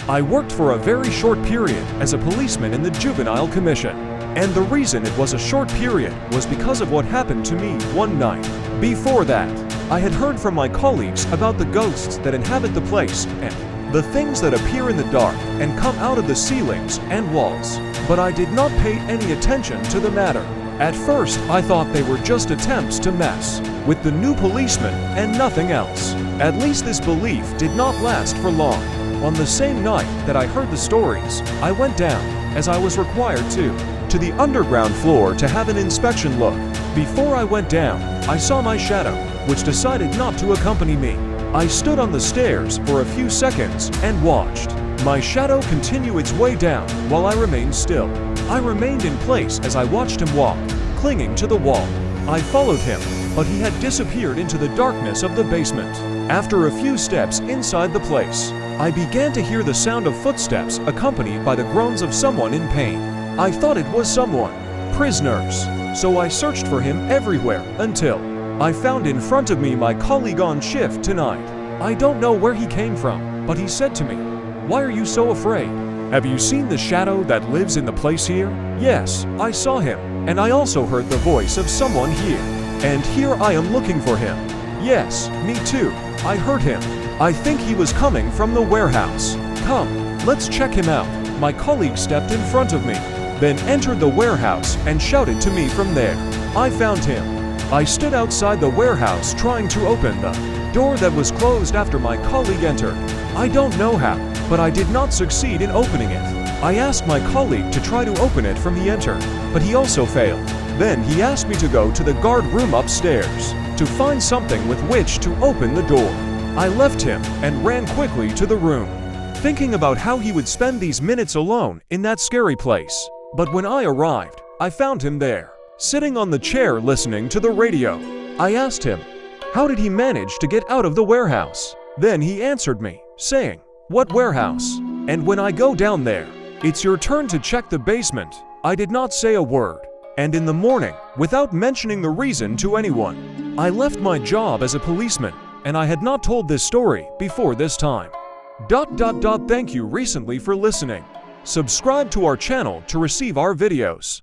I worked for a very short period as a policeman in the Juvenile Commission. And the reason it was a short period was because of what happened to me one night. Before that, I had heard from my colleagues about the ghosts that inhabit the place and the things that appear in the dark and come out of the ceilings and walls. But I did not pay any attention to the matter. At first, I thought they were just attempts to mess with the new policeman and nothing else. At least this belief did not last for long. On the same night that I heard the stories, I went down, as I was required to the underground floor to have an inspection look. Before I went down, I saw my shadow, which decided not to accompany me. I stood on the stairs for a few seconds and watched my shadow continue its way down while I remained still. I remained in place as I watched him walk, clinging to the wall. I followed him, but he had disappeared into the darkness of the basement. After a few steps inside the place, I began to hear the sound of footsteps accompanied by the groans of someone in pain. I thought it was someone, prisoners, so I searched for him everywhere until I found in front of me my colleague on shift tonight. I don't know where he came from, but he said to me, "Why are you so afraid? Have you seen the shadow that lives in the place here?" Yes, I saw him, and I also heard the voice of someone here. And here I am looking for him. Yes, me too. I heard him. I think he was coming from the warehouse. Come, let's check him out. My colleague stepped in front of me, then entered the warehouse and shouted to me from there. I found him. I stood outside the warehouse trying to open the door that was closed after my colleague entered. I don't know how, but I did not succeed in opening it. I asked my colleague to try to open it from the enter, but he also failed. Then he asked me to go to the guard room upstairs to find something with which to open the door. I left him and ran quickly to the room, thinking about how he would spend these minutes alone in that scary place. But when I arrived, I found him there, sitting on the chair listening to the radio. I asked him, how did he manage to get out of the warehouse? Then he answered me, saying, "What warehouse? And when I go down there, it's your turn to check the basement." I did not say a word. And in the morning, without mentioning the reason to anyone, I left my job as a policeman, and I had not told this story before this time. Thank you recently for listening. Subscribe to our channel to receive our videos.